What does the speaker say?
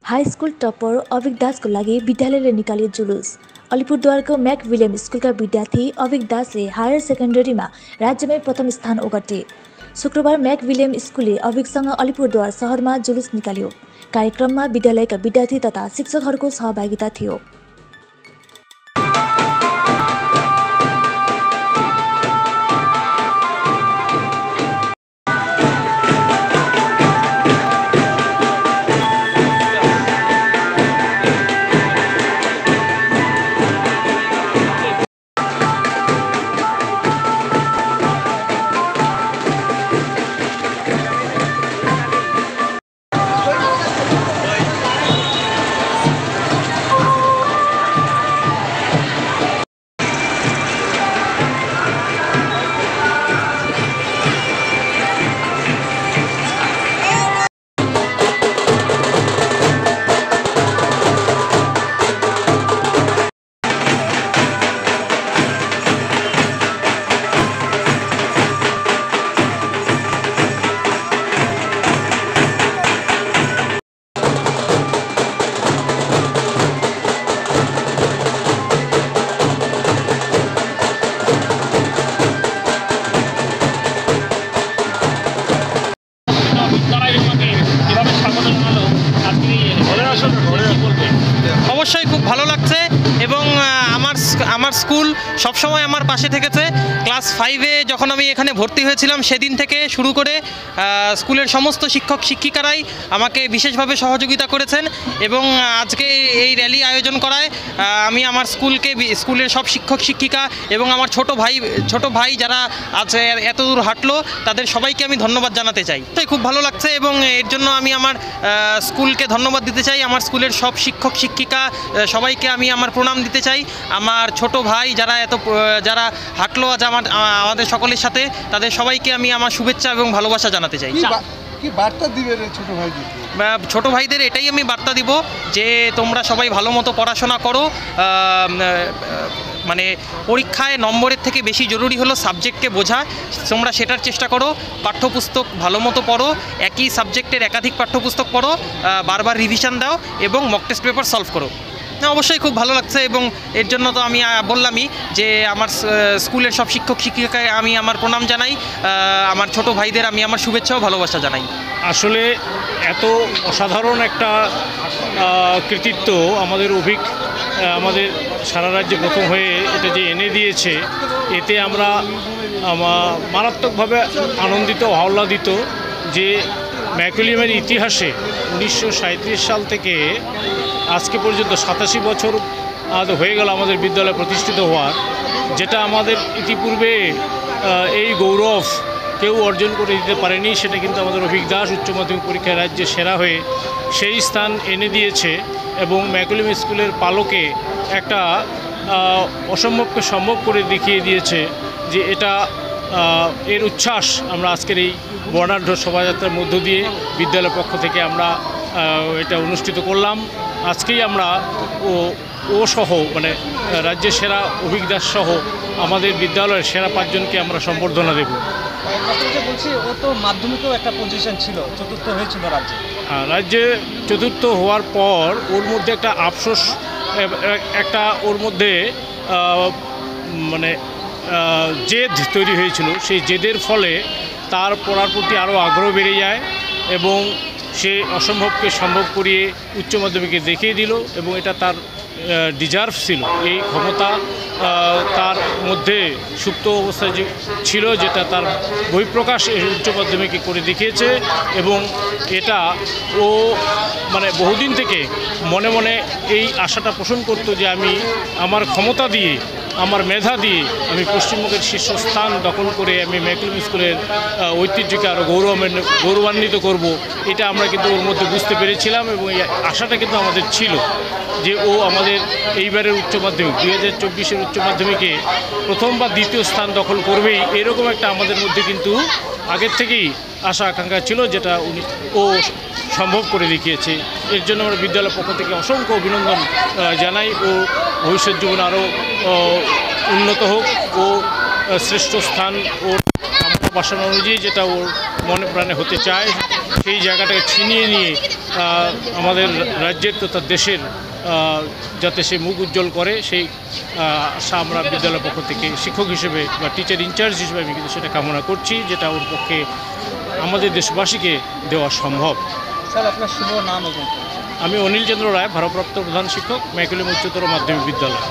High school टपर अभिक दासको लागि विद्यालयले निकालियो जुलुस। अलिपुरद्वारको मैक विलियम स्कूलका विद्यार्थी अभिक दासले हायर सेकेन्डरीमा राज्यमै प्रथम स्थान ओगटे। शुक्रबार मैक विलियम स्कूलले अभिकसँग अलिपुरद्वार शहरमा जुलुस निकाल्यो। कार्यक्रममा विद्यालयका विद्यार्थी तथा शिक्षकहरूको सहभागिता थियो। অবশ্যই খুব ভালো লাগছে এবং আমার স্কুল সবসময় আমার পাশে থেকেছে। ক্লাস 5-এ যখন আমি এখানে ভর্তি হয়েছিলাম সেদিন থেকে শুরু করে স্কুলের সমস্ত শিক্ষক শিক্ষিকারাই আমাকে বিশেষভাবে সহযোগিতা করেছেন এবং আজকে এই র্যালি আয়োজন করায় আমি আমার স্কুলের সব শিক্ষক শিক্ষিকা এবং আমার ছোট ভাই যারা আজ এত দূর হাঁটলো তাদের সবাইকে আমি ধন্যবাদ জানাতে চাই। তাই খুব ভালো লাগছে এবং এর জন্য আমি আমার স্কুলকে ধন্যবাদ দিতে চাই। আমার স্কুলের সব শিক্ষক শিক্ষিকা সবাইকে আমি আমার প্রণাম দিতে চাই। আমার ছোট ভাই যারা হাঁটলো আজ আমাদের সকলের সাথে, তাদের সবাইকে আমি আমার শুভেচ্ছা এবং ভালোবাসা জানাতে চাই। কি বার্তা দিবেন ছোট ভাইদের? ছোট ভাইদের এটাই আমি বার্তা দিব যে তোমরা সবাই ভালো মতো পড়াশোনা করো। মানে পরীক্ষায় নম্বরের থেকে বেশি জরুরি হলো সাবজেক্টকে বোঝা। তোমরা সেটার চেষ্টা করো, পাঠ্যপুস্তক ভালো মতো পড়ো, একই সাবজেক্টের একাধিক পাঠ্যপুস্তক পড়ো, বারবার রিভিশন দাও এবং মক টেস্ট পেপার সলভ করো। অবশ্যই খুব ভালো লাগছে এবং এর জন্য তো আমি বললামই যে আমার স্কুলের সব শিক্ষক শিক্ষিকাকে আমি আমার প্রণাম জানাই, আমার ছোট ভাইদের আমি আমার শুভেচ্ছা ও ভালোবাসা জানাই। আসলে এত অসাধারণ একটা কৃতিত্ব আমাদের আমাদের সারা রাজ্যে প্রথম হয়ে এটা যে এনে দিয়েছে, এতে আমরা মারাত্মকভাবে আনন্দিত আহ্লাদিত যে ম্যাক উইলিয়ামের ইতিহাসে 1937 সাল থেকে আজকে পর্যন্ত 87 বছর হয়ে গেল আমাদের বিদ্যালয় প্রতিষ্ঠিত হওয়ার, যেটা আমাদের ইতিপূর্বে এই গৌরব কেউ অর্জন করে দিতে পারেনি। সেটা কিন্তু আমাদের অভিক দাস উচ্চ মাধ্যমিক পরীক্ষায় রাজ্যে সেরা হয়ে সেই স্থান এনে দিয়েছে এবং ম্যাক উইলিয়াম স্কুলের পালকে একটা অসম্ভবকে সম্ভব করে দেখিয়ে দিয়েছে যে এর উচ্ছ্বাস আমরা আজকের এই বর্ণাঢ্য শোভাযাত্রার মধ্য দিয়ে বিদ্যালয়ের পক্ষ থেকে আমরা এটা অনুষ্ঠিত করলাম। আজকেই আমরা ও সহ মানে রাজ্যের সেরা অভিক দাস সহ আমাদের বিদ্যালয়ের সেরা 5 জনকে আমরা সম্বর্ধনা দেব। বলছি ও তো মাধ্যমিকেও একটা পজিশন ছিল, চতুর্থ হয়েছিল রাজ্যে চতুর্থ হওয়ার পর ওর মধ্যে একটা আফসোস, ওর মধ্যে মানে জেদ তৈরি হয়েছিল। সেই জেদের ফলে তার পড়ার প্রতি আরও আগ্রহ বেড়ে যায় এবং সে অসম্ভবকে সম্ভব করিয়ে উচ্চ মাধ্যমিকে দেখিয়ে দিল এবং এটা তার ডিজার্ভ ছিল। এই ক্ষমতা তার মধ্যে সুপ্ত অবস্থায় ছিল, যেটা তার বহিঃপ্রকাশ উচ্চ মাধ্যমিকে করে দেখিয়েছে এবং এটা ও মানে বহুদিন থেকে মনে মনে এই আশাটা পোষণ করতো যে আমি আমার ক্ষমতা দিয়ে, আমার মেধা দিয়ে আমি পশ্চিমবঙ্গের শীর্ষস্থান দখল করে আমি ম্যাক উইলিয়াম স্কুলের ঐতিহ্যকে আরও গৌরবান্বিত করব। এটা আমরা কিন্তু ওর মধ্যে বুঝতে পেরেছিলাম এবং এই আশাটা কিন্তু আমাদের ছিল যে ও আমাদের এইবারের উচ্চ মাধ্যমিক 2024-এর উচ্চ মাধ্যমিকে প্রথম বা দ্বিতীয় স্থান দখল করবেই, এরকম একটা আমাদের মধ্যে কিন্তু আগের থেকেই আশা আকাঙ্ক্ষা ছিল, যেটা ও সম্ভব করে দেখিয়েছে। এর জন্য আমরা বিদ্যালয়ের পক্ষ থেকে অসংখ্য অভিনন্দন জানাই। ও ভবিষ্যৎ জীবন আরও উন্নত হোক, ও শ্রেষ্ঠ স্থান ওর বাসনা অনুযায়ী যেটা ওর মনে প্রাণে হতে চায় সেই জায়গাটাকে ছিনিয়ে নিয়ে আমাদের রাজ্যের তথা দেশের যাতে সে মুখ উজ্জ্বল করে সেই আশা আমরা বিদ্যালয়ের পক্ষ থেকে শিক্ষক হিসেবে বা টিচার ইনচার্জ হিসেবে আমি কিন্তু সেটা কামনা করছি, যেটা ওর পক্ষে আমাদের দেশবাসীকে দেওয়া সম্ভব। স্যার আপনার শুভ নাম এবং আমি অনিল চন্দ্র রায়, ভারপ্রাপ্ত প্রধান শিক্ষক, ম্যাক উইলিয়াম উচ্চতর মাধ্যমিক বিদ্যালয়।